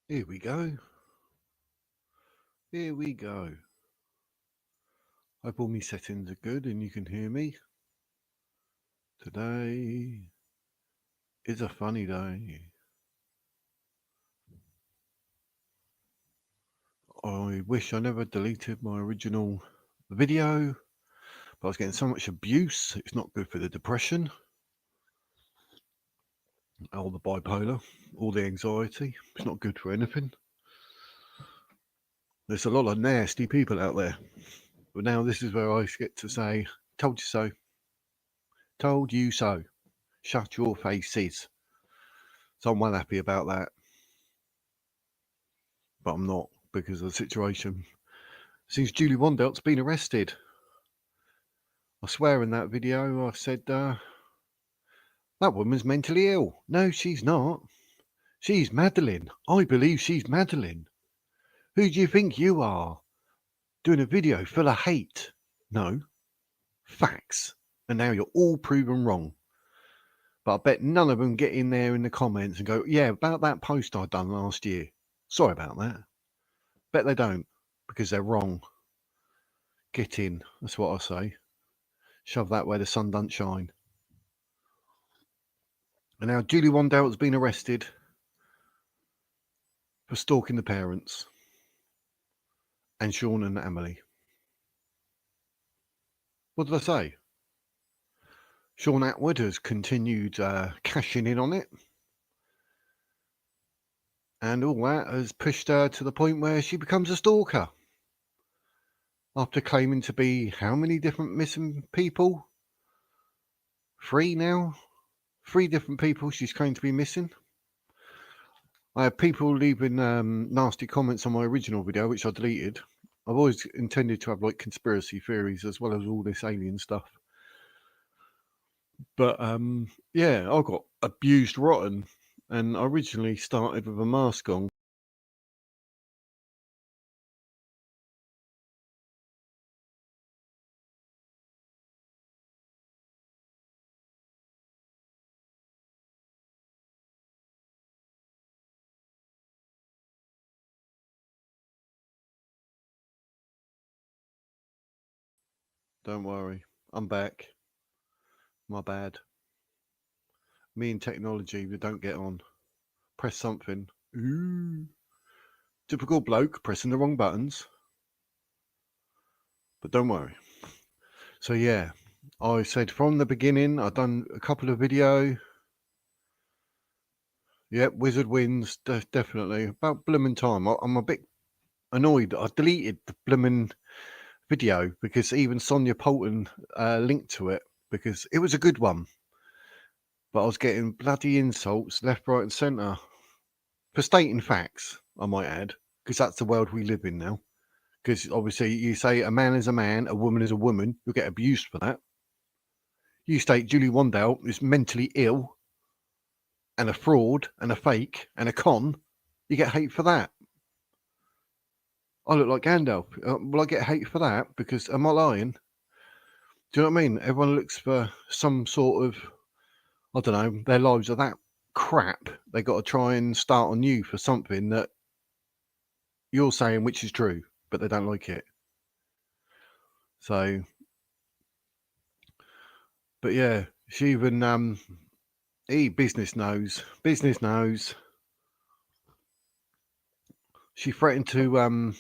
Here we go. Here we go. Hope all my settings are good and you can hear me. Today is a funny day. I wish I never deleted my original video, but I was getting so much abuse. It's not good for the depression, all the bipolar, all the anxiety. It's not good for anything. There's a lot of nasty people out there. But now this is where I get to say, told you so. Told you so. Shut your faces. So I'm well happy about that. But I'm not, because of the situation. Since Julie Wandelt's been arrested. I swear in that video I said, that woman's mentally ill. No, she's not. She's Madeleine. I believe she's Madeleine. Who do you think you are? Doing a video full of hate. No. Facts. And now you're all proven wrong. But I bet none of them get in there in the comments and go, yeah, about that post I done last year. Sorry about that. Bet they don't, because they're wrong. Get in. That's what I say. Shove that where the sun don't shine. And now Julie Wandelt has been arrested for stalking the parents and Sean and Emily. What did I say? Sean Atwood has continued cashing in on it. And all that has pushed her to the point where she becomes a stalker. After claiming to be how many different missing people? 3 now? 3 different people she's claimed to be missing. I have people leaving nasty comments on my original video, which I deleted. I've always intended to have like conspiracy theories as well as all this alien stuff. But yeah, I got abused rotten, and I originally started with a mask on. Don't worry, I'm back. My bad. Me and technology, we don't get on. Press something. Ooh. Typical bloke pressing the wrong buttons. But don't worry. So yeah, I said from the beginning, I've done a couple of video. Yep, Wizard wins, definitely. About blooming time. I'm a bit annoyed. I deleted the blooming video because even Sonia Poulton linked to it because it was a good one. But I was getting bloody insults left, right, and centre for stating facts, I might add, because that's the world we live in now. Because obviously, you say a man is a man, a woman is a woman, you'll get abused for that. You state Julie Wandelt is mentally ill and a fraud and a fake and a con, you get hate for that. I look like Gandalf. Will I get hate for that? Because am I lying? Do you know what I mean? Everyone looks for some sort of, I don't know, their lives are that crap. They got to try and start on you for something that you're saying which is true, but they don't like it. So, but yeah, she even business knows. She threatened to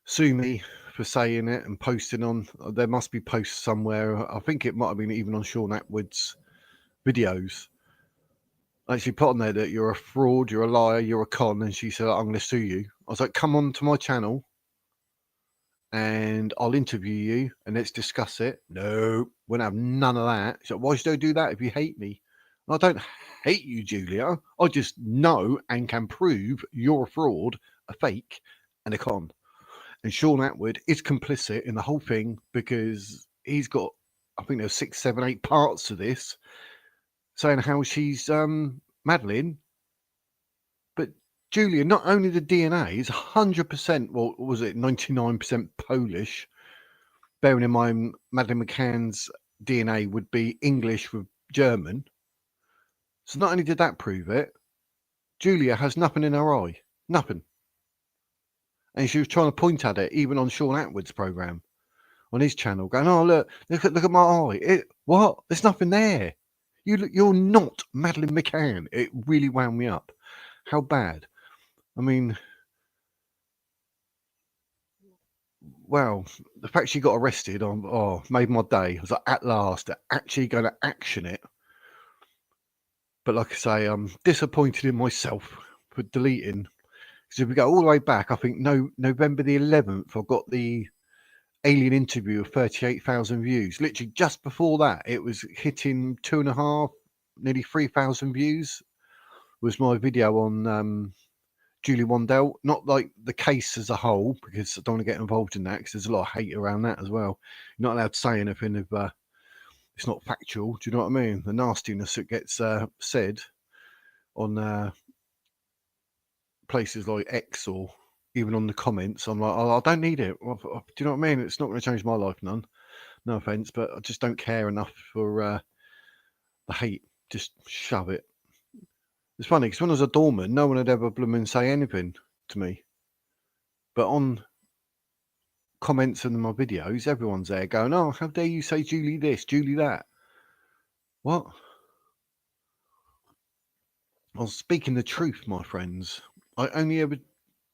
sue me for saying it and posting on. There must be posts somewhere. I think it might have been even on Sean Atwood's videos. Actually put on there that you're a fraud, you're a liar, you're a con, and she said, I'm going to sue you. I was like, come on to my channel and I'll interview you and let's discuss it. No, won't have none of that. She's like, why should I do that if you hate me? I don't hate you, Julia. I just know and can prove you're a fraud, a fake, and a con. And Sean Atwood is complicit in the whole thing because he's got, I think there's 6, 7, 8 parts to this, saying how she's Madeleine. But Julia, not only the DNA is 100%, well, was it 99% Polish, bearing in mind Madeleine McCann's DNA would be English with German. So not only did that prove it, Julia has nothing in her eye. Nothing. And she was trying to point at it, even on Sean Atwood's programme, on his channel, going, "Oh, look at my eye. What? There's nothing there. You're not Madeleine McCann." It really wound me up. How bad? I mean, well, the fact she got arrested made my day. I was like, at last, they're actually going to action it. But like I say, I'm disappointed in myself for deleting. Because if we go all the way back, I think November the 11th, I got the alien interview of 38,000 views. Literally just before that, it was hitting 2.5, nearly 3,000 views. Was my video on Julie Wandelt, not like the case as a whole, because I don't want to get involved in that, because there's a lot of hate around that as well. You're not allowed to say anything if it's not factual. Do you know what I mean? The nastiness that gets said on places like X or even on the comments, I'm like, I don't need it. Do you know what I mean? It's not going to change my life none. No offense, but I just don't care enough for the hate. Just shove it. It's funny because when I was a doorman, no one would ever blooming say anything to me. But on comments in my videos, everyone's there going, "Oh, how dare you say Julie this, Julie that?" What? I was speaking the truth, my friends. I only ever,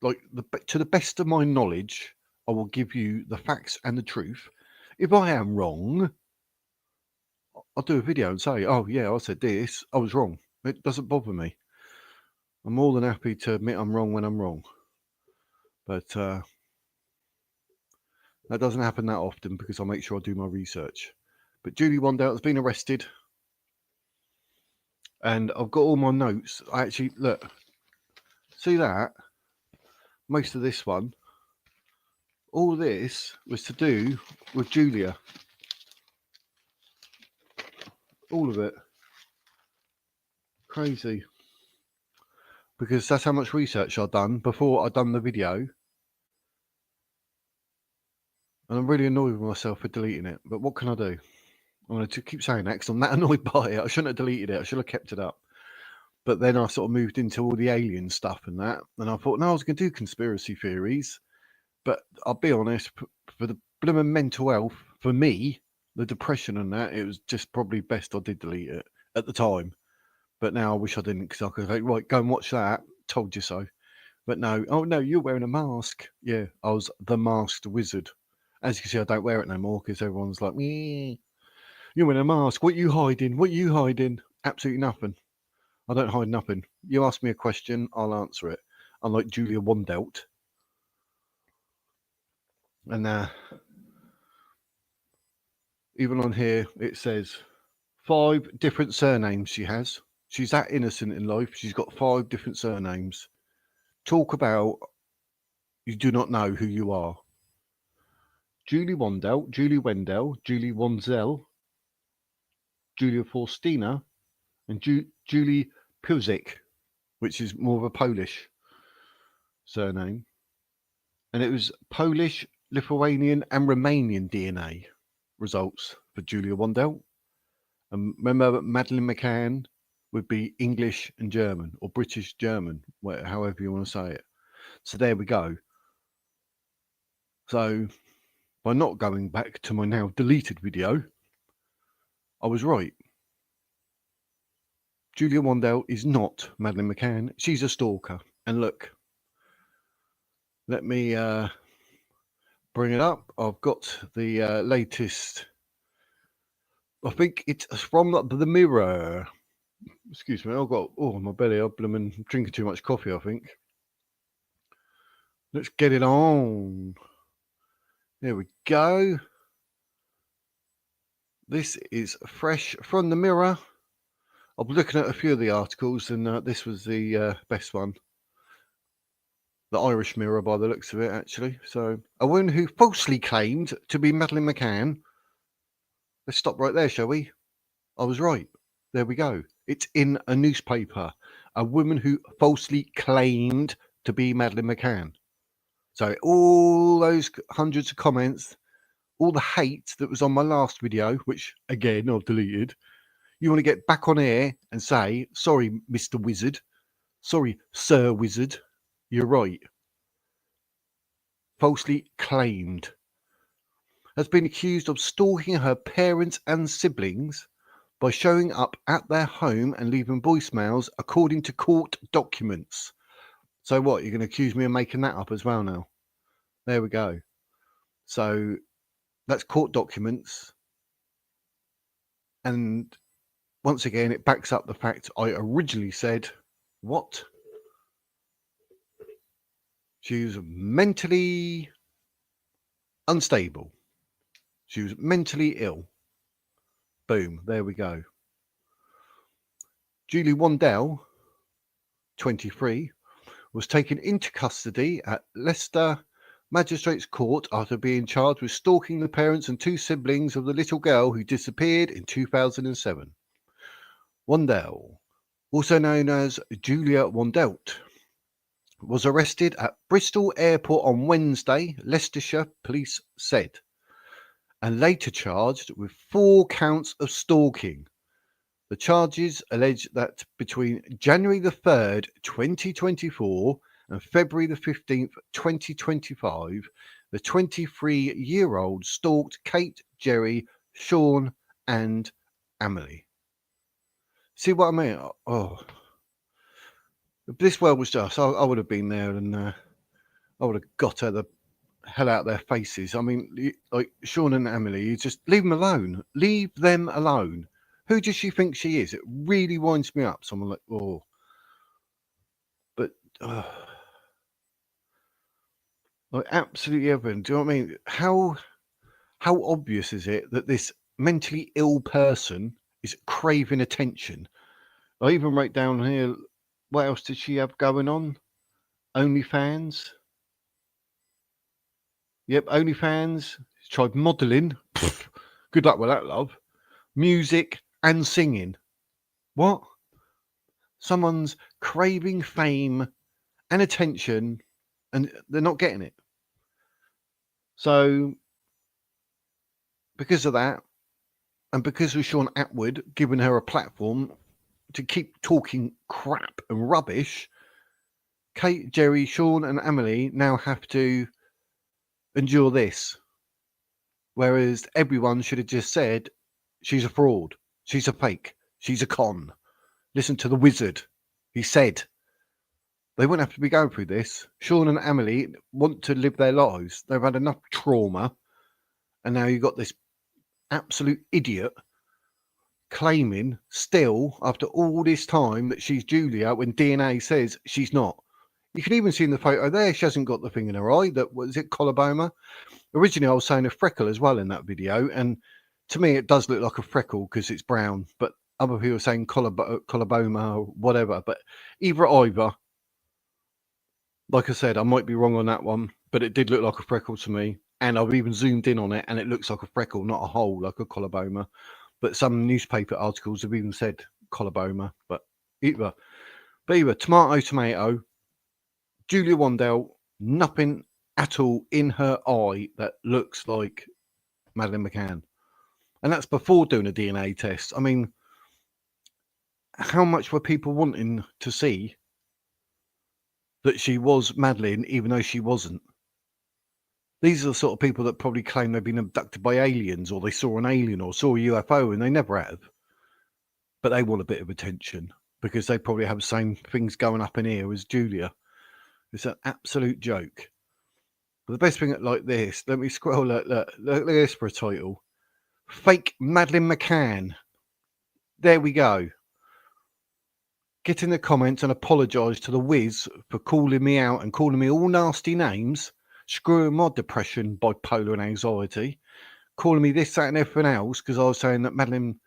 to the best of my knowledge, I will give you the facts and the truth. If I am wrong, I'll do a video and say, "Oh yeah, I said this. I was wrong." It doesn't bother me. I'm more than happy to admit I'm wrong when I'm wrong. But that doesn't happen that often because I make sure I do my research. But Julie Wandelt has been arrested. And I've got all my notes. I actually, look, see that? Most of this one. All this was to do with Julia. All of it. Crazy. Because that's how much research I've done before I'd done the video. And I'm really annoyed with myself for deleting it. But what can I do? I'm going to keep saying that because I'm that annoyed by it. I shouldn't have deleted it. I should have kept it up. But then I sort of moved into all the alien stuff and that. And I thought, no, I was going to do conspiracy theories. But I'll be honest, for the blooming mental health, for me, the depression and that, it was just probably best I did delete it at the time. But now I wish I didn't, because I could say, right, go and watch that. Told you so. But no, oh no, you're wearing a mask. Yeah, I was the masked wizard. As you can see, I don't wear it no more because everyone's like, "Meh, you're wearing a mask. What are you hiding? What are you hiding?" Absolutely nothing. I don't hide nothing. You ask me a question, I'll answer it. Unlike Julia Wandelt. And even on here, it says 5 different surnames she has. She's that innocent in life. She's got 5 different surnames. Talk about you do not know who you are. Julie Wandelt, Julie Wendell, Julie Wonzel, Julia Faustina, and Julie Puzik, which is more of a Polish surname. And it was Polish, Lithuanian, and Romanian DNA results for Julia Wandelt. And remember, Madeleine McCann would be English and German, or British German, however you want to say it. So there we go. So by not going back to my now deleted video, I was right. Julia Wandelt is not Madeleine McCann. She's a stalker. And look, let me bring it up. I've got the latest. I think it's from the Mirror. Excuse me, I've got my belly. I'm drinking too much coffee, I think. Let's get it on. There we go. This is fresh from the Mirror. I was looking at a few of the articles, and this was the best one. The Irish Mirror, by the looks of it, actually. So, a woman who falsely claimed to be Madeleine McCann. Let's stop right there, shall we? I was right. There we go. It's in a newspaper. A woman who falsely claimed to be Madeleine McCann. So all those hundreds of comments, all the hate that was on my last video, which again I've deleted. You want to get back on air and say, "Sorry, Mr. Wizard, Sorry, Sir Wizard. You're right. Falsely claimed. Has been accused of stalking her parents and siblings by showing up at their home and leaving voicemails according to court documents. So what, you're going to accuse me of making that up as well now? There we go. So that's court documents. And once again, it backs up the fact I originally said, what? She was mentally unstable. She was mentally ill. Boom, there we go. Julie Wandelt, 23, was taken into custody at Leicester Magistrates Court after being charged with stalking the parents and two siblings of the little girl who disappeared in 2007. Wandelt, also known as Julia Wandelt, was arrested at Bristol Airport on Wednesday, Leicestershire police said, and later charged with 4 counts of stalking. The charges allege that between January the 3rd, 2024 and February the 15th, 2025, the 23-year-old stalked Kate, Jerry, Sean and Amelie. See what I mean? Oh, if this world was just, I would have been there and I would have got her the hell out of their faces. I mean, like Sean and Amelie, you just leave them alone. Leave them alone. Who does she think she is? It really winds me up. Someone like, oh. But, like, absolutely everyone. Do you know what I mean? How obvious is it that this mentally ill person is craving attention? I even wrote down here, what else did she have going on? OnlyFans. Yep, OnlyFans. She tried modelling. Good luck with that, love. Music and singing. What? Someone's craving fame and attention and they're not getting it. So because of that, and because of Sean Atwood giving her a platform to keep talking crap and rubbish, Kate, Jerry, Sean and Amelie now have to endure this. Whereas everyone should have just said, she's a fraud, she's a fake, she's a con. Listen to the wizard. He said. They wouldn't have to be going through this. Sean and Amelie want to live their lives. They've had enough trauma. And now you've got this absolute idiot claiming still, after all this time, that she's Julia when DNA says she's not. You can even see in the photo there, she hasn't got the thing in her eye. That was it, collarboma. Originally, I was saying a freckle as well in that video. And to me, it does look like a freckle because it's brown. But other people are saying collarboma or whatever. But either. Like I said, I might be wrong on that one, but it did look like a freckle to me. And I've even zoomed in on it, and it looks like a freckle, not a hole, like a collarboma. But some newspaper articles have even said collarboma. But either, tomato, Julia Wandelt, nothing at all in her eye that looks like Madeleine McCann. And that's before doing a DNA test. I mean, how much were people wanting to see that she was Madeleine, even though she wasn't? These are the sort of people that probably claim they've been abducted by aliens, or they saw an alien or saw a UFO, and they never have. But they want a bit of attention because they probably have the same things going up in here as Julia. It's an absolute joke. But the best thing like this, let me scroll, look at this for a title. Fake Madeleine McCann. There we go. Get in the comments and apologise to the whiz for calling me out and calling me all nasty names, screwing my depression, bipolar and anxiety, calling me this, that and everything else because I was saying that Madeleine,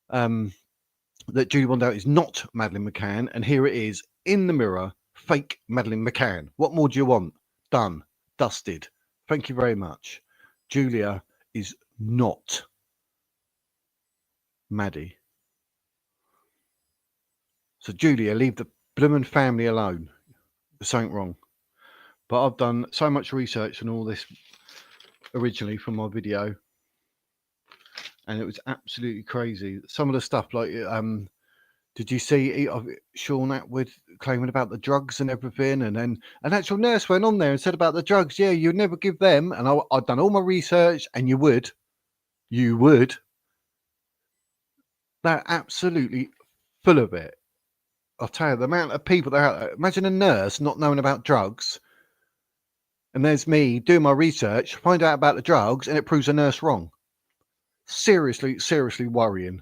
that Julie Wandelt is not Madeleine McCann, and here it is in the mirror, fake Madeleine McCann. What more do you want? Done. Dusted. Thank you very much. Julia is not Maddie. So Julia, leave the bloomin' family alone. There's something wrong. But I've done so much research on all this originally from my video, and it was absolutely crazy. Some of the stuff, like, did you see Sean Atwood claiming about the drugs and everything, and then an actual nurse went on there and said about the drugs, yeah, you'd never give them, and I'd done all my research, and you would. They're absolutely full of it. I'll tell you, the amount of people that are out there. Imagine a nurse not knowing about drugs, and there's me doing my research, find out about the drugs, and it proves a nurse wrong. Seriously worrying.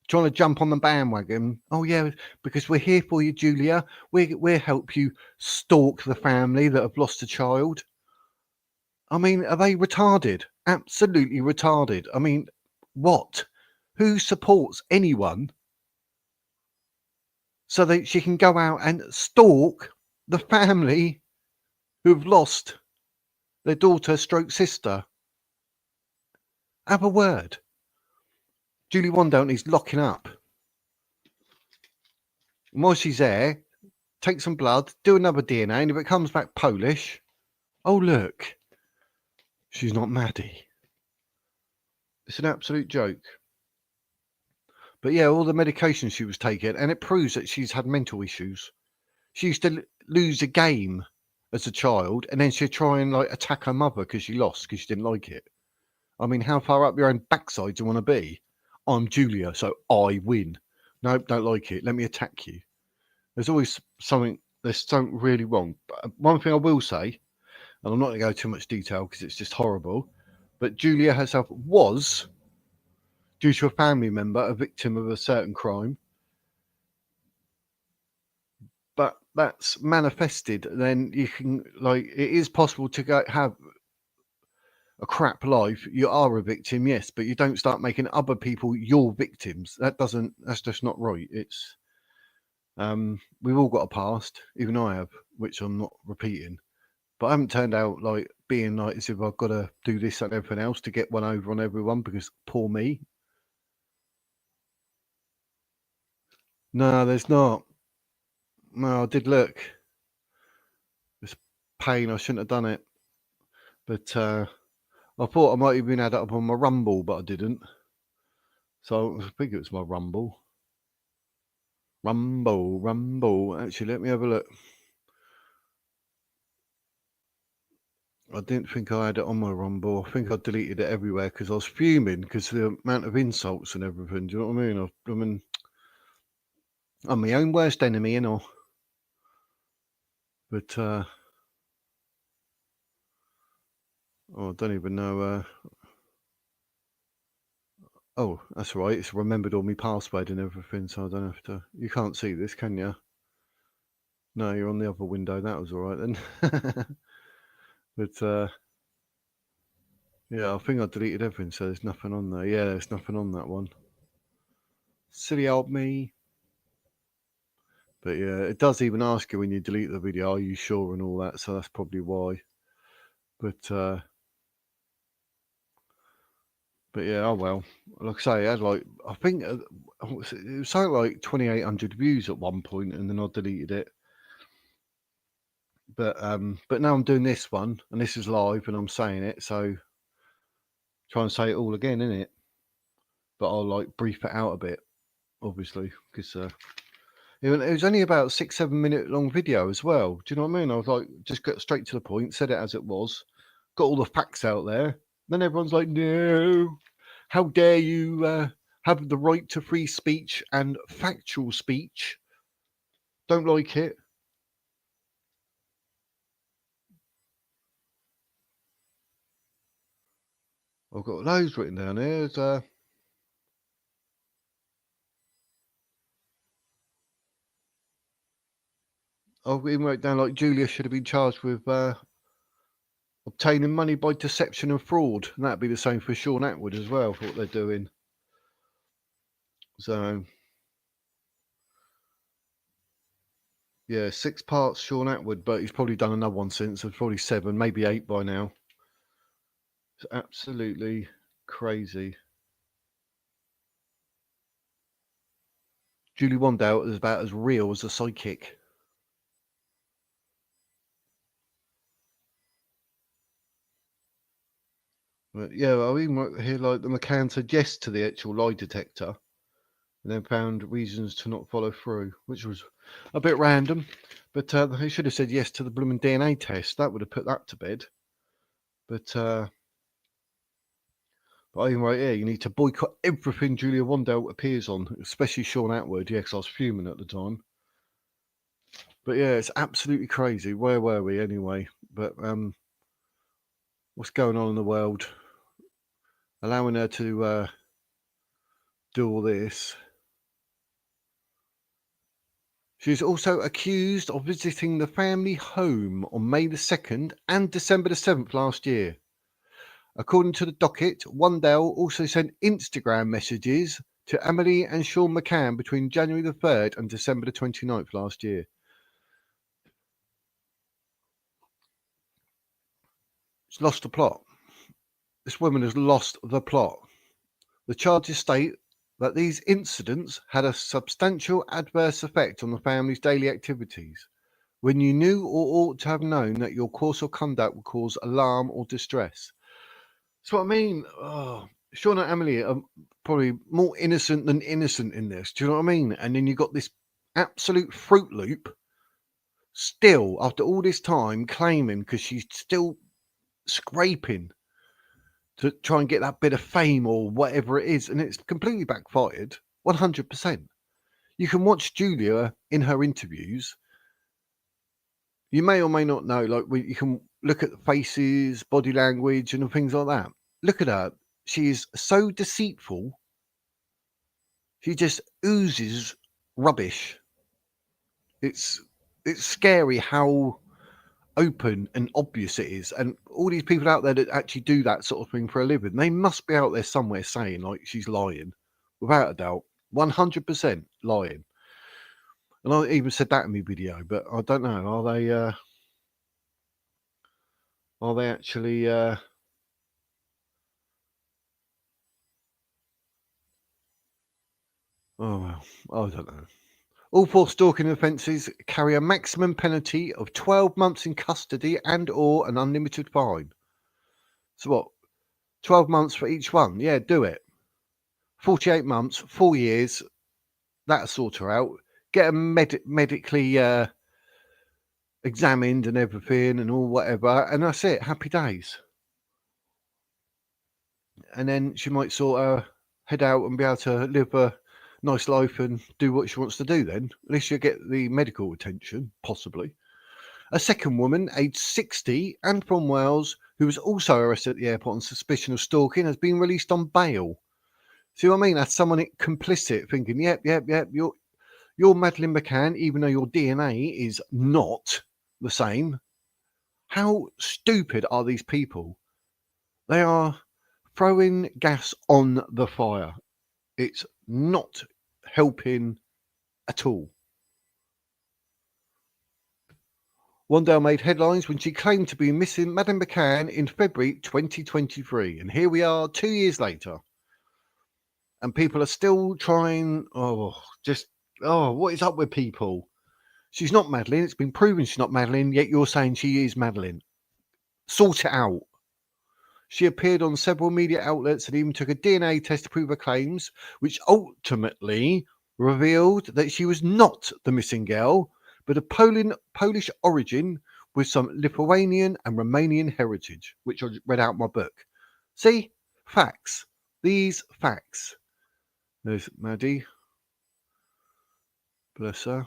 Trying to jump on the bandwagon. Oh yeah, because we're here for you, Julia. We'll help you stalk the family that have lost a child. I mean, are they retarded? Absolutely retarded. I mean, what? Who supports anyone so that she can go out and stalk the family who've lost their daughter stroke sister? Have a word. Julie Wandelt needs locking up. And while she's there, take some blood, do another DNA, and if it comes back Polish, oh look, she's not Maddie. It's an absolute joke. But yeah, all the medication she was taking, and it proves that she's had mental issues. She used to lose a game as a child, and then she'd try and like attack her mother because she lost because she didn't like it. I mean, how far up your own backside do you want to be? I'm Julia, so I win. Nope, don't like it. Let me attack you. There's always something. There's something really wrong. But one thing I will say, and I'm not going to go too much detail because it's just horrible, but Julia herself was, due to a family member, a victim of a certain crime. But that's manifested. Then you can, like, it is possible to go have a crap life. You are a victim, yes, but you don't start making other people your victims. That's just not right. It's, we've all got a past, even I have, which I'm not repeating. But I haven't turned out like being like as if I've got to do this and everything else to get one over on everyone because poor me. No, there's not. No, I did look. It's pain. I shouldn't have done it. But I thought I might even had it up on my Rumble, but I didn't. So I think it was my Rumble. Rumble. Actually, let me have a look. I didn't think I had it on my Rumble. I think I deleted it everywhere because I was fuming because the amount of insults and everything. Do you know what I mean? I mean, I'm my own worst enemy, you know. But oh, I don't even know. Oh, that's right. It's remembered all my password and everything, so I don't have to. You can't see this, can you? No, you're on the other window. That was all right then. But yeah, I think I deleted everything, so there's nothing on there. Yeah, there's nothing on that one. Silly old me. But yeah, it does even ask you when you delete the video, are you sure and all that, so that's probably why. But yeah, oh well. Like I say, it had like, I think it was something like 2,800 views at one point, and then I deleted it. But now I'm doing this one, and this is live, and I'm saying it, so try and say it all again, innit? But I'll like brief it out a bit, obviously, because it was only about 6-7 minute long video as well. Do you know what I mean? I was like, just got straight to the point, said it as it was, got all the facts out there. Then everyone's like, no, how dare you have the right to free speech and factual speech? Don't like it. I've got loads written down here. I've even wrote down like Julia should have been charged with obtaining money by deception and fraud, and that'd be the same for Sean Atwood as well for what they're doing. So yeah, 6 parts Sean Atwood, but he's probably done another one since. There's probably 7, maybe 8 by now. It's absolutely crazy. Julie Wandelt is about as real as a psychic. But yeah, I even wrote here like the McCann said yes to the actual lie detector, and then found reasons to not follow through, which was A bit random, but they should have said yes to the blooming DNA test. That would have put that to bed. But anyway, yeah, you need to boycott everything Julia Wandelt appears on, especially Sean Atwood. Yeah, because I was fuming at the time. But yeah, it's absolutely crazy. Where were we anyway? But what's going on in the world? Allowing her to do all this. She is also accused of visiting the family home on May the 2nd and December the 7th last year. According to the docket, Wandelt also sent Instagram messages to Emily and Sean McCann between January the 3rd and December the 29th last year. She's lost the plot. This woman has lost the plot. The charges state that these incidents had a substantial adverse effect on the family's daily activities, when you knew or ought to have known that your course of conduct would cause alarm or distress. That's what I mean. Oh, Sean and Emily are probably more innocent than innocent in this. Do you know what I mean? And then you got this absolute Fruit Loop still, after all this time, claiming because she's still scraping to try and get that bit of fame or whatever it is. And it's completely backfired, 100%. You can watch Julia in her interviews. You may or may not know, like, you can look at the faces, body language, and things like that. Look at her. She is so deceitful. She just oozes rubbish. It's scary how open and obvious it is. And all these people out there that actually do that sort of thing for a living, they must be out there somewhere saying, like, she's lying. Without a doubt. 100% lying. And I even said that in my video, but I don't know. Are they actually oh well, I don't know. All 4 stalking offences carry a maximum penalty of 12 months in custody and or an unlimited fine. So what? 12 months for each one? Yeah, do it. 48 months, 4 years, that'll sort her out. Get her medically examined and everything and all whatever, and that's it. Happy days. And then she might sort of head out and be able to live a nice life and do what she wants to do then. At least she'll get the medical attention, possibly. A second woman, aged 60 and from Wales, who was also arrested at the airport on suspicion of stalking, has been released on bail. See what I mean? That's someone complicit thinking, yep, you're Madeleine McCann, even though your DNA is not the same. How stupid are these people? They are throwing gas on the fire. It's not helping at all. Wandelt made headlines when she claimed to be missing Madeleine McCann in February 2023. And here we are 2 years later. And people are still trying, what is up with people? She's not Madeleine. It's been proven she's not Madeleine, yet you're saying she is Madeleine. Sort it out. She appeared on several media outlets and even took a DNA test to prove her claims, which ultimately revealed that she was not the missing girl, but of Polish origin with some Lithuanian and Romanian heritage, which I read out in my book. See? Facts. These facts. There's Maddie. Bless her.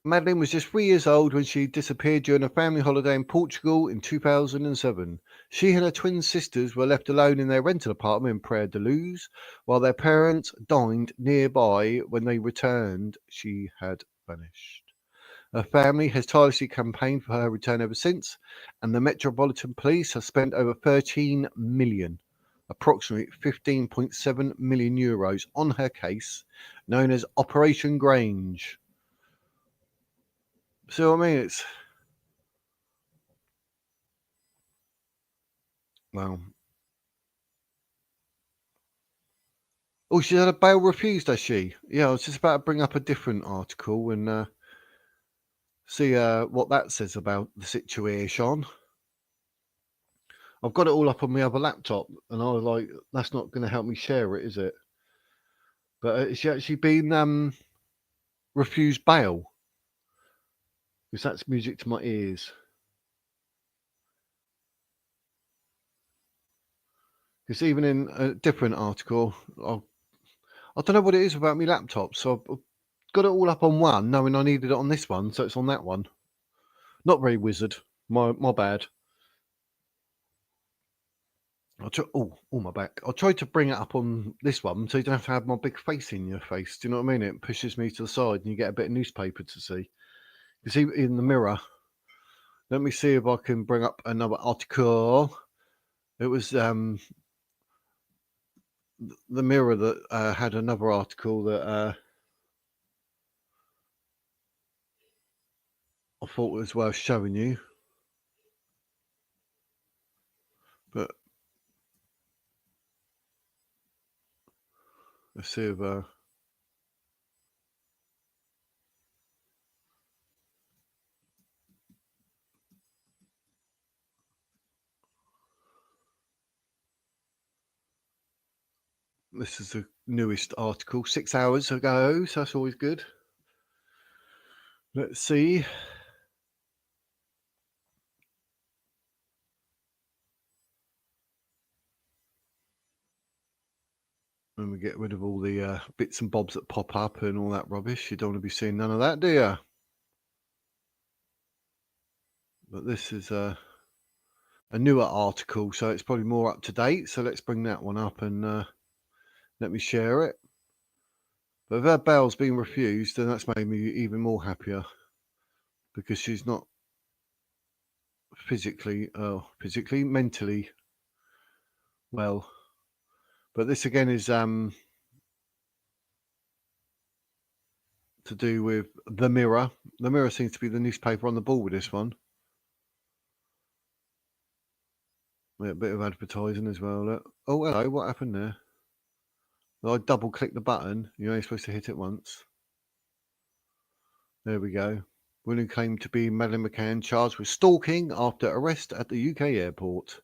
Madeleine was just 3 years old when she disappeared during a family holiday in Portugal in 2007. She and her twin sisters were left alone in their rental apartment in Praia de Luz while their parents dined nearby. When they returned, she had vanished. Her family has tirelessly campaigned for her return ever since, and the Metropolitan Police have spent over 13 million, approximately 15.7 million euros, on her case, known as Operation Grange. So, I mean, it's... Well... Oh, she's had a bail refused, has she? Yeah, I was just about to bring up a different article and see what that says about the situation. I've got it all up on my other laptop, and I was like, that's not going to help me share it, is it? But has she actually been refused bail. Because that's music to my ears. Because even in a different article, I don't know what it is about my laptop, so I've got it all up on one, knowing I needed it on this one, so it's on that one. Not very wizard. My bad. Oh, my back. I tried to bring it up on this one, so you don't have to have my big face in your face. Do you know what I mean? It pushes me to the side, and you get a bit of newspaper to see. You see in the mirror. Let me see if I can bring up another article. It was the Mirror that had another article that I thought was worth showing you. But let's see if this is the newest article, 6 hours ago, so that's always good. Let's see. When we get rid of all the bits and bobs that pop up and all that rubbish, you don't want to be seeing none of that, do you? But this is a newer article, so it's probably more up to date. So let's bring that one up and let me share it. But if her bail's been refused, then that's made me even more happier, because she's not mentally well. But this again is to do with the Mirror. The Mirror seems to be the newspaper on the ball with this one. A bit of advertising as well. Look. Oh, hello, what happened there? Well, I double click the button. You're only supposed to hit it once. There we go. Woman claimed to be Madeleine McCann, charged with stalking after arrest at the UK airport.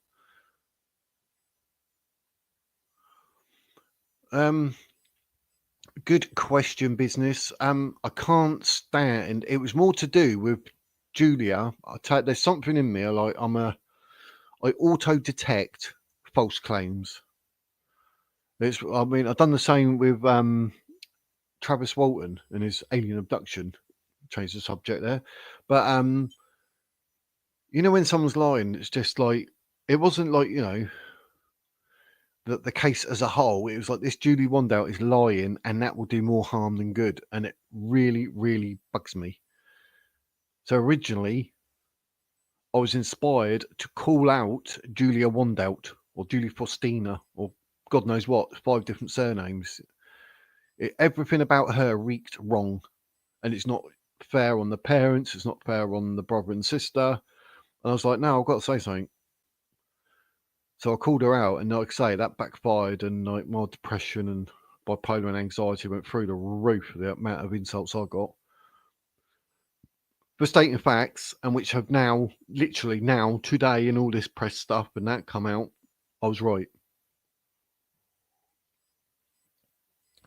Good question, business. I can't stand. It was more to do with Julia. There's something in me. Like I auto detect false claims. I've done the same with Travis Walton and his alien abduction. Change the subject there, but when someone's lying, it's just like, it wasn't like the case as a whole. It was like, this Julie Wandelt is lying, and that will do more harm than good, and it really, really bugs me. So originally, I was inspired to call out Julia Wandelt or Julie Faustina or God knows what, 5 different surnames. Everything about her reeked wrong, and it's not fair on the parents. It's not fair on the brother and sister. And I was like, no, I've got to say something. So I called her out, and like I say, that backfired, and like my depression and bipolar and anxiety went through the roof, the amount of insults I got for stating facts, and which have now, literally now, today, and all this press stuff and that come out, I was right.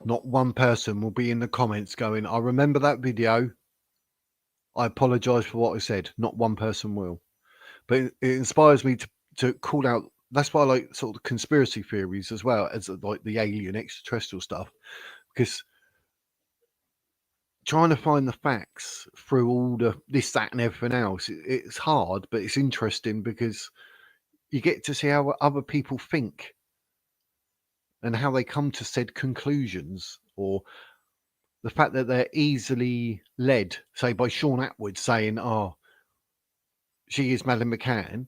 Not one person will be in the comments going, I remember that video, I apologise for what I said. Not one person will. But it inspires me to call out. That's why I like sort of conspiracy theories as well as like the alien extraterrestrial stuff, because trying to find the facts through all the this, that, and everything else, it's hard, but it's interesting because you get to see how other people think and how they come to said conclusions, or the fact that they're easily led, say by Sean Atwood saying, "Oh, she is Madeleine McCann."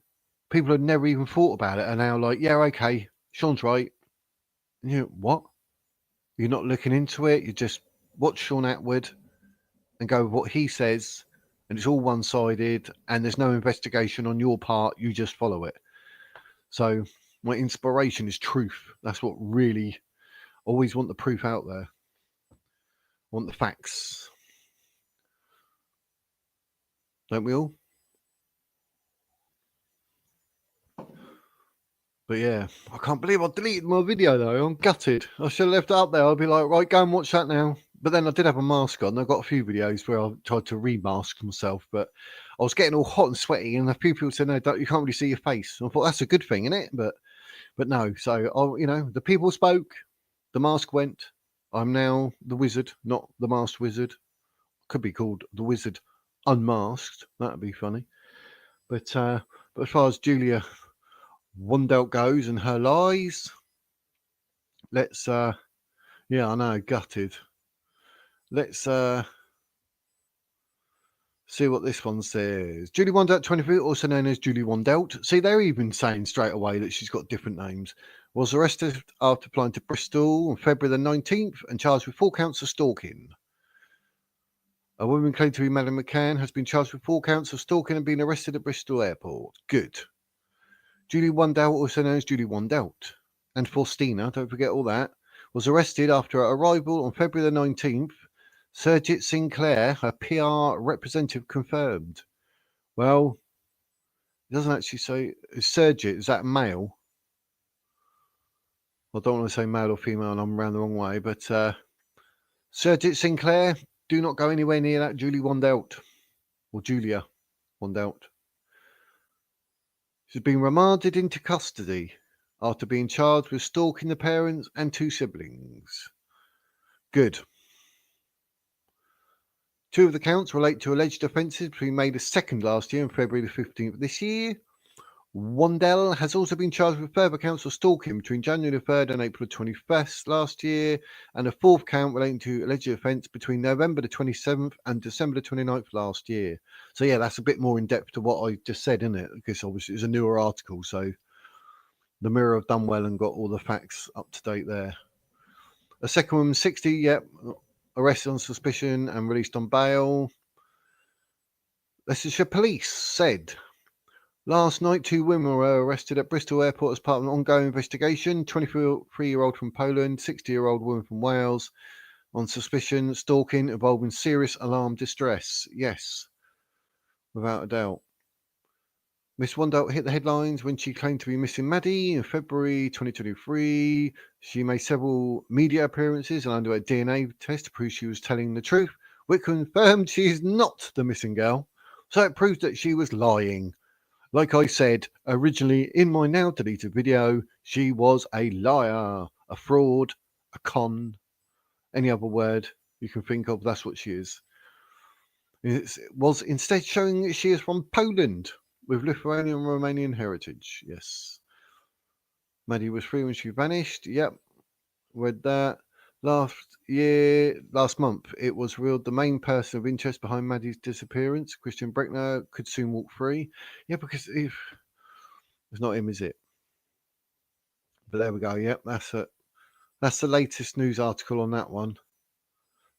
People had never even thought about it, and now like, yeah, okay, Sean's right. And what? You're not looking into it. You just watch Sean Atwood and go with what he says, and it's all one-sided, and there's no investigation on your part. You just follow it. So my inspiration is truth. That's what really, always want the proof out there. Want the facts. Don't we all? But yeah, I can't believe I deleted my video though. I'm gutted. I should have left it up there. I'd be like, right, go and watch that now. But then I did have a mask on. I got a few videos where I tried to remask myself, but I was getting all hot and sweaty, and a few people said, "No, you can't really see your face." And I thought that's a good thing, isn't it? But no. So the people spoke. The mask went. I'm now the wizard, not the masked wizard. Could be called the wizard unmasked. That'd be funny. But as far as Julia Wandelt goes and her lies, let's yeah, I know, gutted. Let's see what this one says. Julie Wandelt, 23, also known as Julie Wandelt. See, they're even saying straight away that she's got different names. Was arrested after applying to Bristol on February the 19th and charged with 4 counts of stalking. A woman claimed to be Madeleine McCann has been charged with 4 counts of stalking and been arrested at Bristol Airport. Good. Julie Wandelt, also known as Julie Wandelt, and Faustina, don't forget all that, was arrested after her arrival on February the 19th. Surjit Sinclair, her PR representative, confirmed. Well, it doesn't actually say. Surjit, is that male? I don't want to say male or female, and I'm around the wrong way, but Surjit Sinclair, do not go anywhere near that Julie Wandelt, or Julia Wandelt. She's been remanded into custody after being charged with stalking the parents and 2 siblings. Good. 2 of the counts relate to alleged offences between May the 2nd last year and February the 15th this year. Wandelt has also been charged with further counts of stalking between January the 3rd and April the 21st last year, and a 4th count relating to alleged offence between November the 27th and December the 29th last year. So yeah, that's a bit more in depth to what I just said, isn't it? Because obviously it's a newer article, so the Mirror have done well and got all the facts up to date there. A second woman, 60, arrested on suspicion and released on bail. Leicestershire Police said last night 2 women were arrested at Bristol Airport as part of an ongoing investigation. 23-year-old from Poland, 60-year-old woman from Wales, on suspicion stalking involving serious alarm distress. Yes, without a doubt. Miss Wandelt hit the headlines when she claimed to be missing Maddie in February 2023. She made several media appearances and underwent a DNA test to prove she was telling the truth, which confirmed she is not the missing girl. So it proves that she was lying. Like I said originally in my now deleted video, she was a liar, a fraud, a con, any other word you can think of, that's what she is. It was instead showing that she is from Poland with Lithuanian and Romanian heritage. Yes. Maddie was free when she vanished. Yep. Read that. Last month, it was revealed the main person of interest behind Maddie's disappearance, Christian Breckner, could soon walk free. Yeah, because it's not him, is it? But there we go. Yep, that's the latest news article on that one.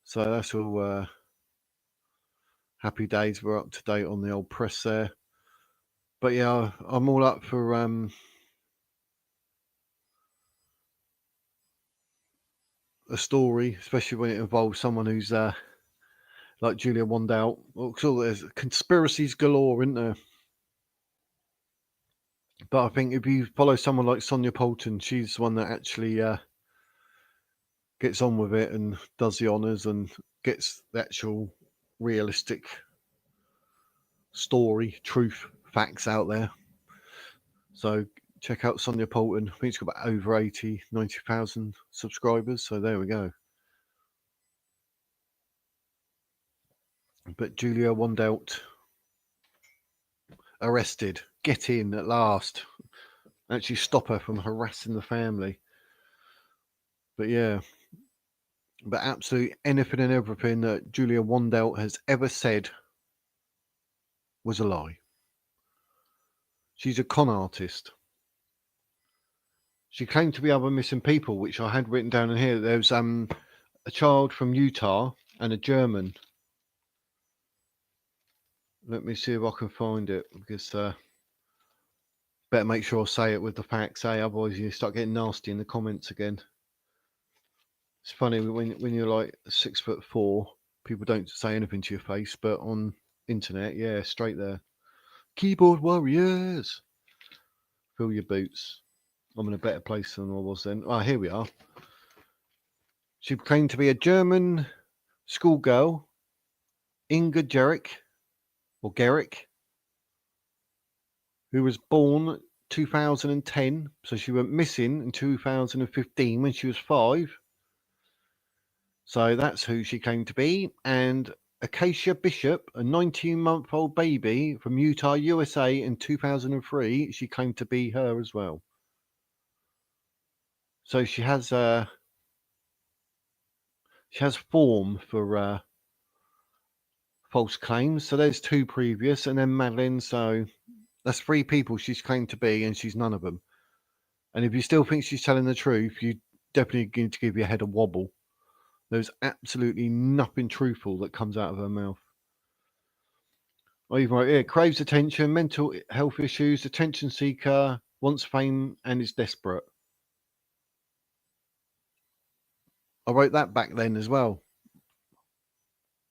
So that's all happy days. We're up to date on the old press there. But yeah, I'm all up for a story, especially when it involves someone who's like Julia Wandelt. So there's conspiracies galore, isn't there? But I think if you follow someone like Sonia Poulton, she's the one that actually gets on with it and does the honours and gets the actual realistic story, truth, facts out there. So check out Sonia Poulton. I think she's got about over 90,000 subscribers. So there we go. But Julia Wandelt arrested. Get in at last. Actually stop her from harassing the family. But yeah. But absolutely anything and everything that Julia Wandelt has ever said was a lie. She's a con artist. She claimed to be other missing people, which I had written down in here. There's a child from Utah and a German. Let me see if I can find it, because better make sure I say it with the facts, otherwise you start getting nasty in the comments again. It's funny when you're like 6'4", people don't say anything to your face, but on internet, yeah, straight there. Keyboard warriors, fill your boots. I'm in a better place than I was then. Ah, here we are. She claimed to be a German schoolgirl, Inga Gerrick, who was born 2010, so she went missing in 2015 when she was 5. So that's who she claimed to be. And Acacia Bishop, a 19-month-old baby from Utah, USA in 2003, she claimed to be her as well. So she has form for false claims. So there's 2 previous, and then Madeleine. So that's 3 people she's claimed to be, and she's none of them. And if you still think she's telling the truth, you definitely need to give your head a wobble. There's absolutely nothing truthful that comes out of her mouth. I even wrote here, craves attention, mental health issues, attention seeker, wants fame, and is desperate. I wrote that back then as well.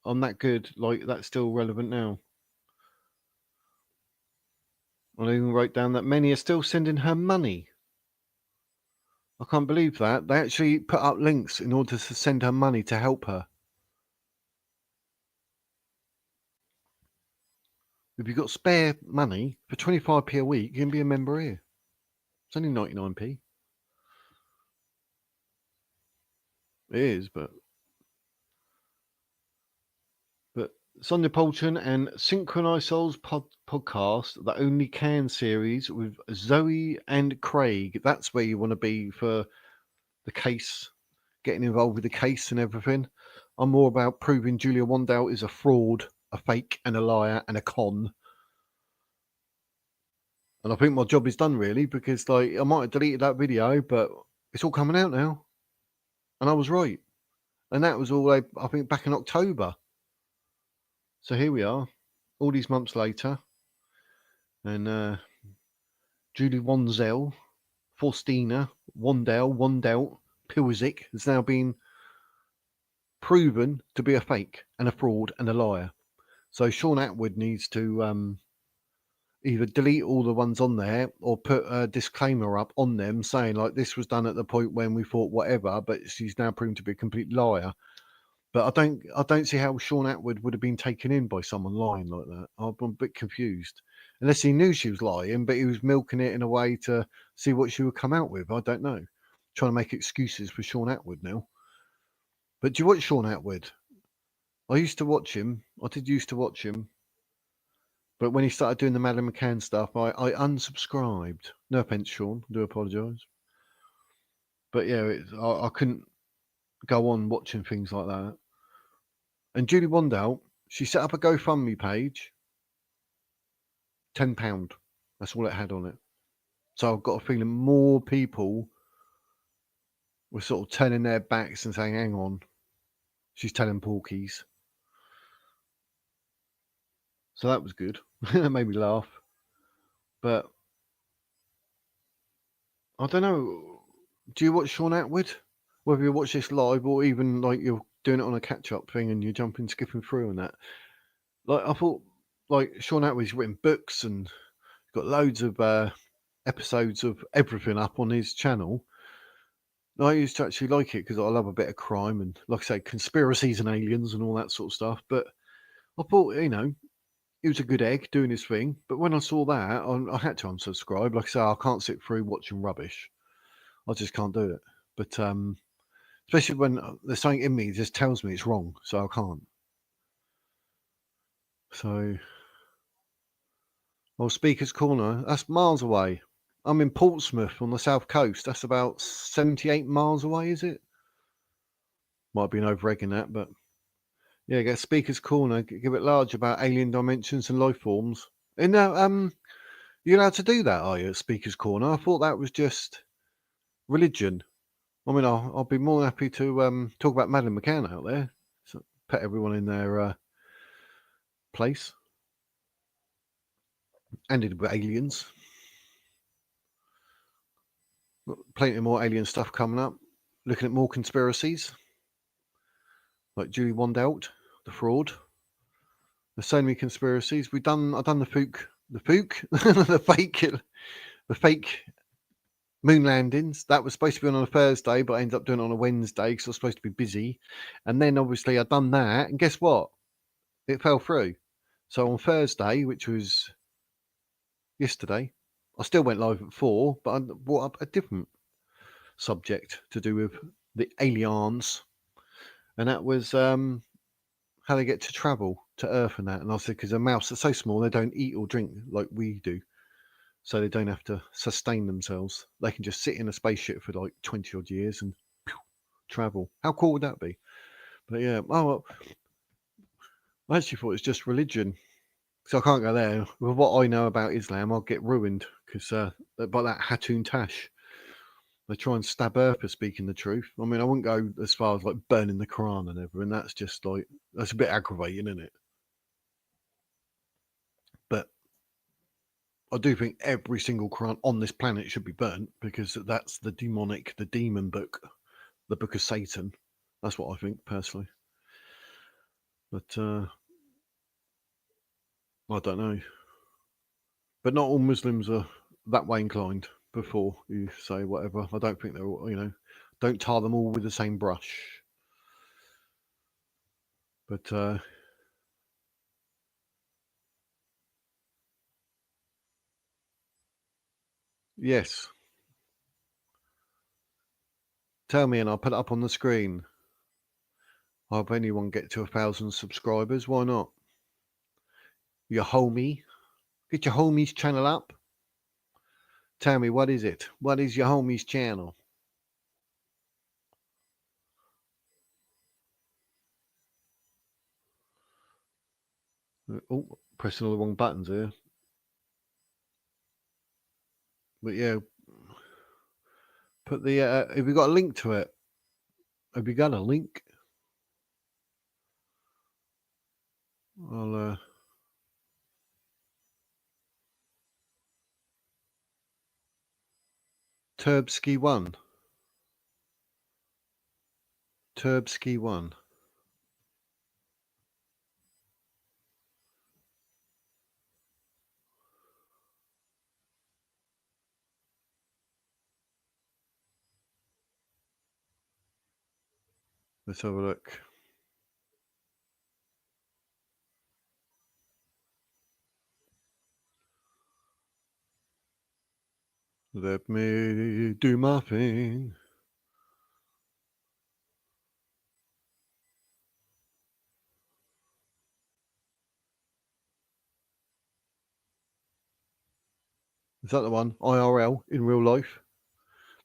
I'm that good, like that's still relevant now. I even wrote down that many are still sending her money. I can't believe that. They actually put up links in order to send her money to help her. If you've got spare money for 25p a week, you can be a member here. It's only 99p. It is, but Sonia Poulton and Synchronized Souls podcast, the Only Can series with Zoe and Craig. That's where you want to be for the case, getting involved with the case and everything. I'm more about proving Julia Wandelt is a fraud, a fake, and a liar, and a con. And I think my job is done, really, because like I might have deleted that video, but it's all coming out now. And I was right. And that was all, I think, back in October. So here we are, all these months later. And Julie Faustina Wandelt Pilzik has now been proven to be a fake and a fraud and a liar. So Sean Atwood needs to either delete all the ones on there or put a disclaimer up on them saying like this was done at the point when we thought whatever, but she's now proven to be a complete liar. But I don't see how Sean Atwood would have been taken in by someone lying like that. I'm a bit confused. Unless he knew she was lying, but he was milking it in a way to see what she would come out with. I don't know. Trying to make excuses for Sean Atwood now. But do you watch Sean Atwood? I used to watch him. I did used to watch him. But when he started doing the Madeleine McCann stuff, I unsubscribed. No offence, Sean. I do apologise. But yeah, I couldn't go on watching things like that. And Julie Wandelt, she set up a GoFundMe page. £10. That's all it had on it. So I've got a feeling more people were sort of turning their backs and saying, hang on, she's telling porkies. So that was good. That made me laugh. But I don't know. Do you watch Sean Atwood? Whether you watch this live or even like you're doing it on a catch-up thing and you're jumping, skipping through and that. Like I thought, like Sean Atwood's written books and got loads of episodes of everything up on his channel. I used to actually like it because I love a bit of crime and, like I say, conspiracies and aliens and all that sort of stuff. But I thought, you know, he was a good egg doing his thing. But when I saw that, I had to unsubscribe. Like I say, I can't sit through watching rubbish. I just can't do it. But especially when there's something in me that just tells me it's wrong, so I can't. So, well, Speaker's Corner, that's miles away. I'm in Portsmouth on the south coast. That's about 78 miles away, is it? Might have been over-egging that, but yeah, get Speaker's Corner, give it large about alien dimensions and life forms. And now, you're allowed to do that, are you, at Speaker's Corner? I thought that was just religion. I mean, I'll be more than happy to talk about Madeleine McCann out there. So put everyone in their place. Ended with aliens. Plenty more alien stuff coming up. Looking at more conspiracies. Like Julie Wandelt, the fraud. There's so many conspiracies. I've done the fake moon landings. That was supposed to be on a Thursday, but I ended up doing it on a Wednesday because I was supposed to be busy. And then obviously I'd done that, and guess what? It fell through. So on Thursday, which was yesterday, I still went live at 4, but I brought up a different subject to do with the aliens, and that was how they get to travel to Earth and that. And I said, because a mouse are so small, they don't eat or drink like we do. So they don't have to sustain themselves. They can just sit in a spaceship for like 20 odd years and travel. How cool would that be? But yeah, I actually thought it was just religion. So I can't go there. With what I know about Islam, I'll get ruined because by that Hatun Tash, they try and stab her for speaking the truth. I mean, I wouldn't go as far as like burning the Quran and everything. That's just like, that's a bit aggravating, isn't it? But I do think every single Quran on this planet should be burnt because that's the demon book, the book of Satan. That's what I think personally. But I don't know. But not all Muslims are that way inclined. Before you say whatever, I don't think they're all, don't tar them all with the same brush. But yes, tell me and I'll put it up on the screen. I hope anyone get to 1,000 subscribers. Why not? Your homie, get your homie's channel up. Tell me, what is it? What is your homie's channel? Oh, pressing all the wrong buttons here. But yeah, put the. Have you got a link to it? Have you got a link? I'll. Turbski 1. Turbski 1. Let's have a look. Let me do my thing. Is that the one? IRL, in real life.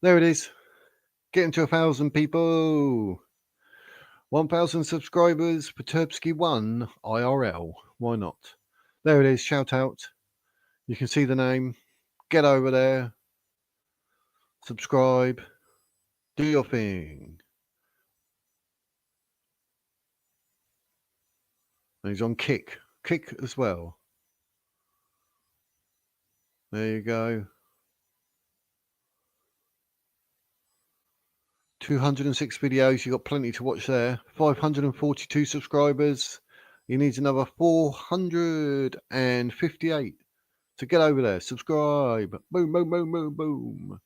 There it is. Getting to 1,000 people. 1,000 subscribers for Turbski 1 IRL. Why not? There it is. Shout out. You can see the name. Get over there. Subscribe. Do your thing. And he's on Kick. Kick as well. There you go. 206 videos. You got plenty to watch there. 542 subscribers. He needs another 458 to get over there. Subscribe. Boom, boom, boom, boom, boom.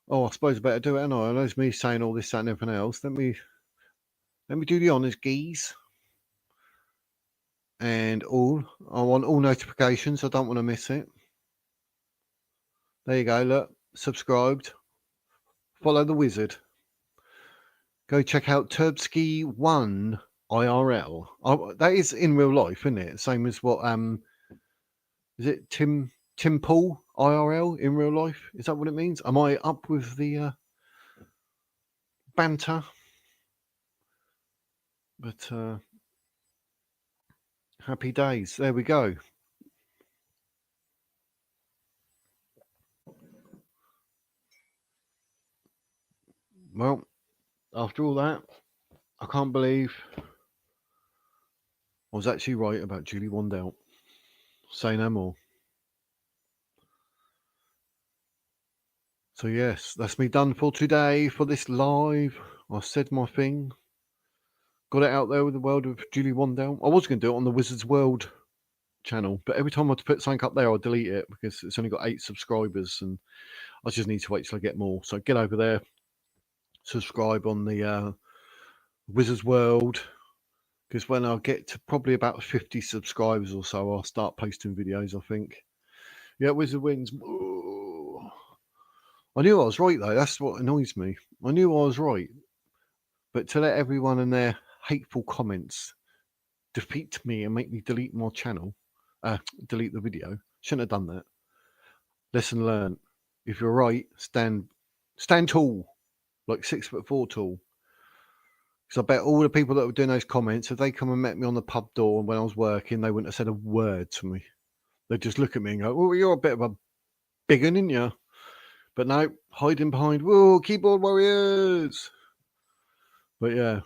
Oh, I suppose I better do it, and I know it's me saying all this, that, and everything else. Let me do the honours, geez. And all. I want all notifications. I don't want to miss it. There you go. Look, subscribed. Follow the wizard. Go check out Turbski 1 IRL. Oh, that is in real life, isn't it? Same as what is it Tim Paul IRL in real life? Is that what it means? Am I up with the banter? But happy days. There we go. Well, after all that, I can't believe I was actually right about Julie Wandelt. Say no more. So yes, that's me done for today for this live. I said my thing. Got it out there with the world of Julie Wandelt. I was going to do it on the Wizard's World channel, but every time I put something up there, I'll delete it because it's only got 8 subscribers, and I just need to wait till I get more. So get over there, subscribe on the Wizards World, because when I get to probably about 50 subscribers or so, I'll start posting videos, I think. Yeah, Wizard wins. Ooh. I knew I was right, though. That's what annoys me. I knew I was right. But to let everyone and their hateful comments defeat me and make me delete my channel, delete the video, shouldn't have done that. Lesson learned. If you're right, stand tall, like 6'4" tall. Because I bet all the people that were doing those comments, if they come and met me on the pub door when I was working, they wouldn't have said a word to me. They'd just look at me and go, "Oh, you're a bit of a big one, aren't you?" But no, hiding behind, "Whoa, keyboard warriors." But yeah,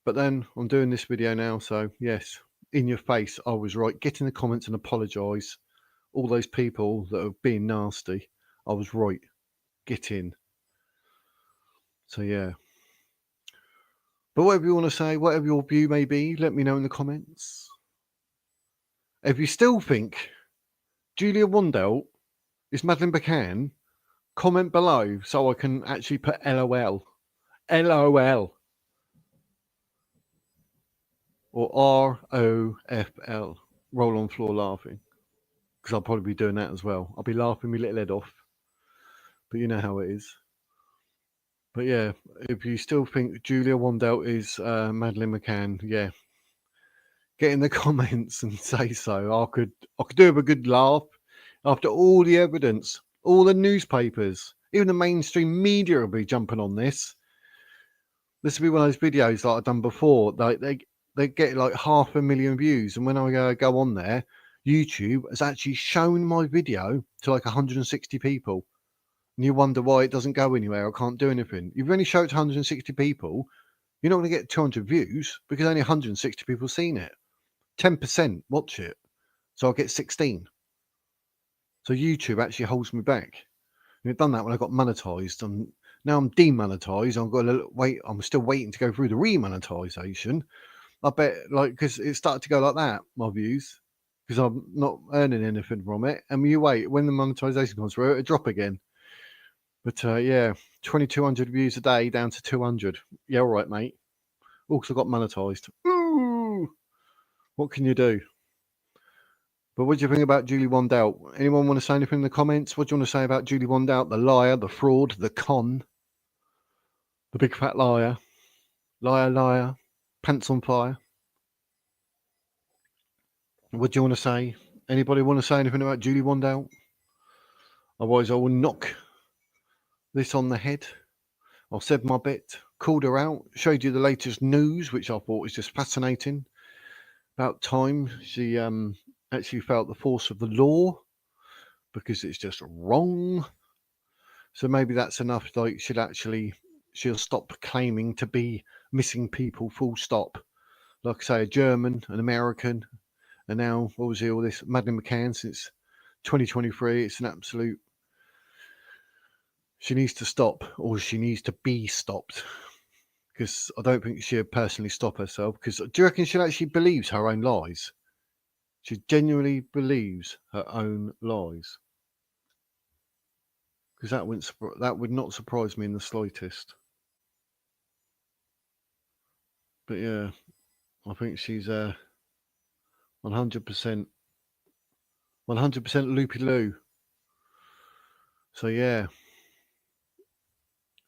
but then I'm doing this video now, so yes, in your face, I was right. Get in the comments and apologise. All those people that are being nasty, I was right. Get in. So yeah. But whatever you want to say, whatever your view may be, let me know in the comments. If you still think Julia Wandelt is Madeleine McCann, comment below so I can actually put LOL. LOL. Or ROFL. Roll on floor laughing. Because I'll probably be doing that as well. I'll be laughing my little head off. But you know how it is. But yeah, if you still think Julia Wandelt is Madeleine McCann, yeah, get in the comments and say so. I could do with a good laugh after all the evidence, all the newspapers, even the mainstream media will be jumping on this. This will be one of those videos like I've done before. They get like 500,000 views, and when I go on there, YouTube has actually shown my video to like 160 people. And you wonder why it doesn't go anywhere or can't do anything. You've only showed it to 160 people, you're not going to get 200 views because only 160 people have seen it. 10% watch it. So I'll get 16. So YouTube actually holds me back. And it done that when I got monetized. And now I'm demonetized. I've got to wait. I'm still waiting to go through the remonetization. I bet, like, because it started to go like that, my views, because I'm not earning anything from it. And you wait, when the monetization comes through, it'll drop again. But yeah, 2,200 views a day down to 200. Yeah, all right, mate. Also got monetized. Ooh, what can you do? But what do you think about Julie Wandelt? Anyone want to say anything in the comments? What do you want to say about Julie Wandelt? The liar, the fraud, the con, the big fat liar. Liar, liar, pants on fire. What do you want to say? Anybody want to say anything about Julie Wandelt? Otherwise, I will knock this on the head. I've said my bit, called her out, showed you the latest news, which I thought was just fascinating. About time she actually felt the force of the law, because it's just wrong. So maybe that's enough. Like she'll stop claiming to be missing people. Full stop. Like I say, a German, an American, and now obviously all this Madeleine McCann since 2023. It's an absolute. She needs to stop, or she needs to be stopped. Because I don't think she'll personally stop herself. Because do you reckon she actually believes her own lies? She genuinely believes her own lies. Because that would not surprise me in the slightest. But yeah, I think she's 100% loopy loo. So yeah,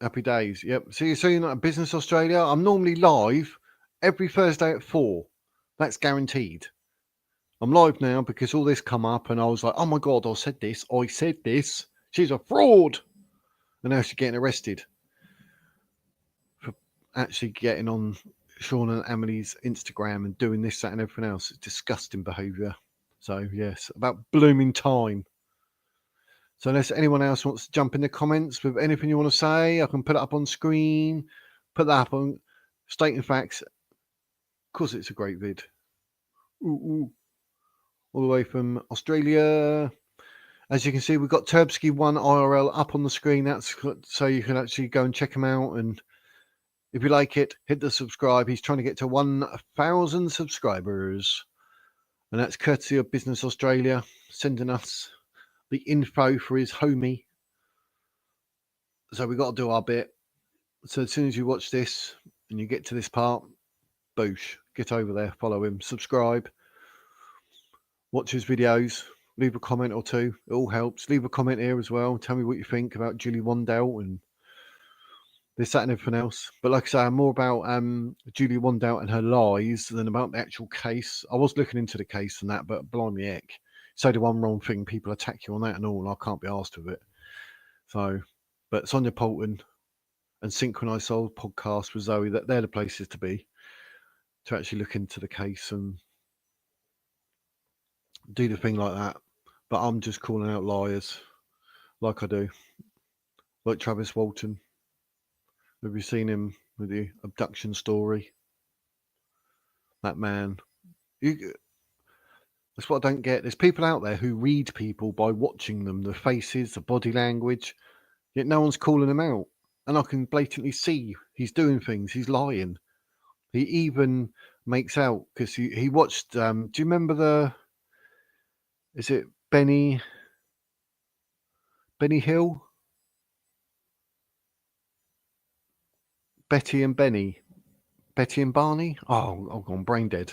happy days. Yep. See you soon at Business Australia. I'm normally live every Thursday at 4. That's guaranteed. I'm live now because all this come up and I was like, oh my God, I said this. She's a fraud. And now she's getting arrested for actually getting on Sean and Emily's Instagram and doing this, that, and everything else. It's disgusting behaviour. So yes, about blooming time. So unless anyone else wants to jump in the comments with anything you want to say, I can put it up on screen, put that up on Stating Facts. Of course, it's a great vid. Ooh. All the way from Australia. As you can see, we've got Turbsky1 IRL up on the screen. That's so you can actually go and check him out. And if you like it, hit the subscribe. He's trying to get to 1,000 subscribers. And that's courtesy of Business Australia sending us the info for his homie. So we got to do our bit. So as soon as you watch this and you get to this part, boosh, get over there, follow him, subscribe, watch his videos, leave a comment or two. It all helps. Leave a comment here as well. Tell me what you think about Julie Wandelt and this, that, and everything else. But like I say, I'm more about Julie Wandelt and her lies than about the actual case. I was looking into the case and that, but blimey heck, say the one wrong thing, people attack you on that and all, and I can't be arsed with it. So, but Sonia Poulton and Synchronised Soul podcast with Zoe, that they're the places to be to actually look into the case and do the thing like that. But I'm just calling out liars like I do, like Travis Walton. Have you seen him with the abduction story? That man. That's what I don't get. There's people out there who read people by watching them, the faces, the body language, yet no one's calling them out. And I can blatantly see he's doing things, he's lying. He even makes out, because he watched, do you remember is it Benny Hill? Betty and Barney? Oh, I've gone brain dead.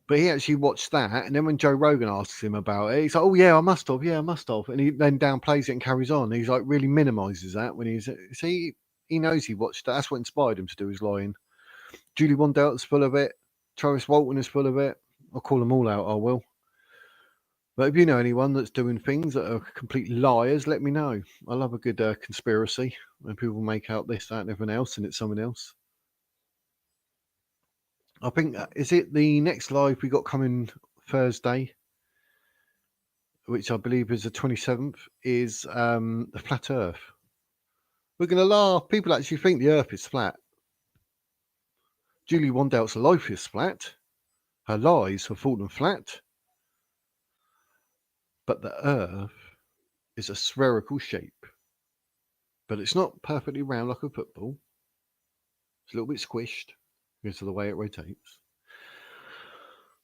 But he actually watched that, and then when Joe Rogan asks him about it, he's like, "Oh yeah, I must have, and he then downplays it and carries on. He's like really minimises that when he's he knows he watched that. That's what inspired him to do his lying. Julie Wandelt is full of it. Travis Walton is full of it. I'll call them all out. I will. But if you know anyone that's doing things that are complete liars, let me know. I love a good conspiracy when people make out this, that, and everything else, and it's someone else. I think, is it the next live we got coming Thursday, which I believe is the 27th, is the flat Earth. We're going to laugh. People actually think the Earth is flat. Julie Wandelt's life is flat. Her lies have fallen flat. But the Earth is a spherical shape. But it's not perfectly round like a football. It's a little bit squished because of the way it rotates.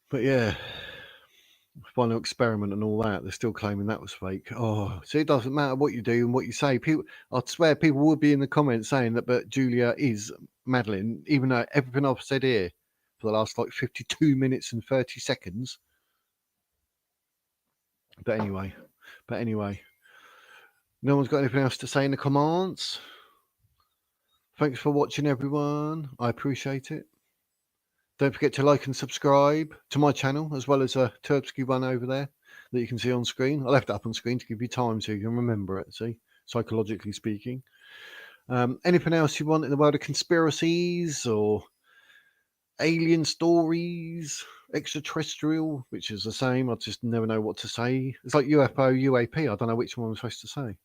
But yeah, final experiment and all that, they're still claiming that was fake. Oh, so it doesn't matter what you do and what you say. People, I swear, people will be in the comments saying that, but Julia is Madeleine, even though everything I've said here for the last like 52 minutes and 30 seconds. But anyway, no one's got anything else to say in the comments. Thanks for watching, everyone. I appreciate it. Don't forget to like and subscribe to my channel, as well as a Turbsky one over there that you can see on screen. I left it up on screen to give you time so you can remember it, see, psychologically speaking. Anything else you want in the world of conspiracies or alien stories, extraterrestrial, which is the same. I just never know what to say. It's like UFO, UAP. I don't know which one I'm supposed to say.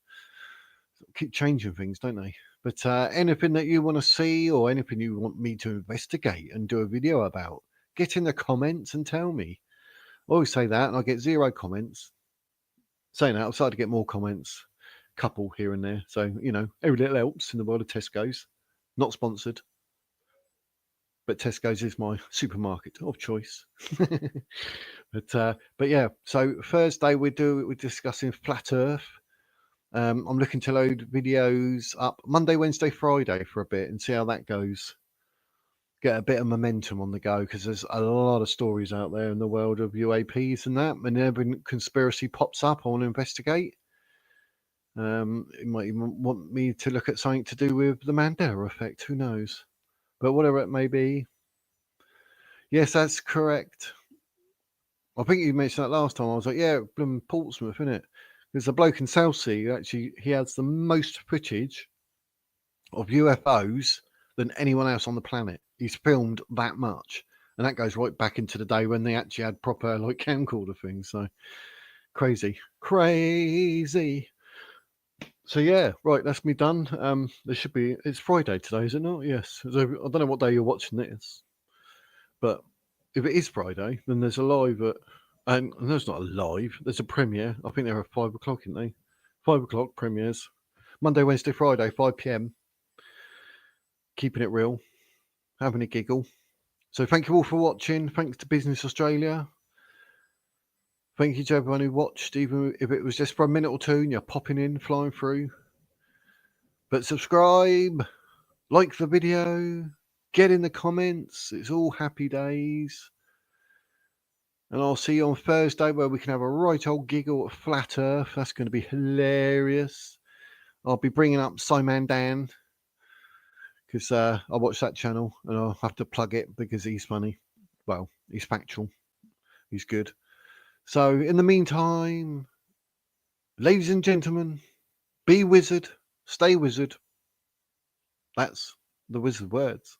Keep changing things, don't they? But anything that you want to see or anything you want me to investigate and do a video about, get in the comments and tell me. I always say that and I get 0 comments. Saying that, I've started to get more comments, couple here and there. So, you know, every little helps in the world of Tesco's. Not sponsored, but Tesco's is my supermarket of choice. But yeah, so Thursday we're discussing flat Earth. I'm looking to load videos up Monday, Wednesday, Friday for a bit and see how that goes. Get a bit of momentum on the go because there's a lot of stories out there in the world of UAPs and that. And every conspiracy pops up, I want to investigate. It might even want me to look at something to do with the Mandela effect. Who knows? But whatever it may be. Yes, that's correct. I think you mentioned that last time. I was like, yeah, Portsmouth, isn't it? There's a bloke in Southsea actually, he has the most footage of UFOs than anyone else on the planet. He's filmed that much. And that goes right back into the day when they actually had proper like camcorder things. So crazy. So yeah, right, that's me done. There should be, it's Friday today, is it not? Yes. So I don't know what day you're watching this. But if it is Friday, then there's a live at, and there's not a live, there's a premiere. I think they're at 5 o'clock, aren't they? 5 o'clock premieres. Monday, Wednesday, Friday, 5 p.m. Keeping it real, having a giggle, So thank you all for watching. Thanks to Business Australia. Thank you to everyone who watched, even if it was just for a minute or two and you're popping in, flying through. But subscribe, like the video, get in the comments. It's all happy days. And I'll see you on Thursday where we can have a right old giggle at Flat Earth. That's going to be hilarious. I'll be bringing up Simon Dan because I watch that channel and I'll have to plug it because he's funny. Well, he's factual. He's good. So in the meantime, ladies and gentlemen, be wizard, stay wizard. That's the wizard words.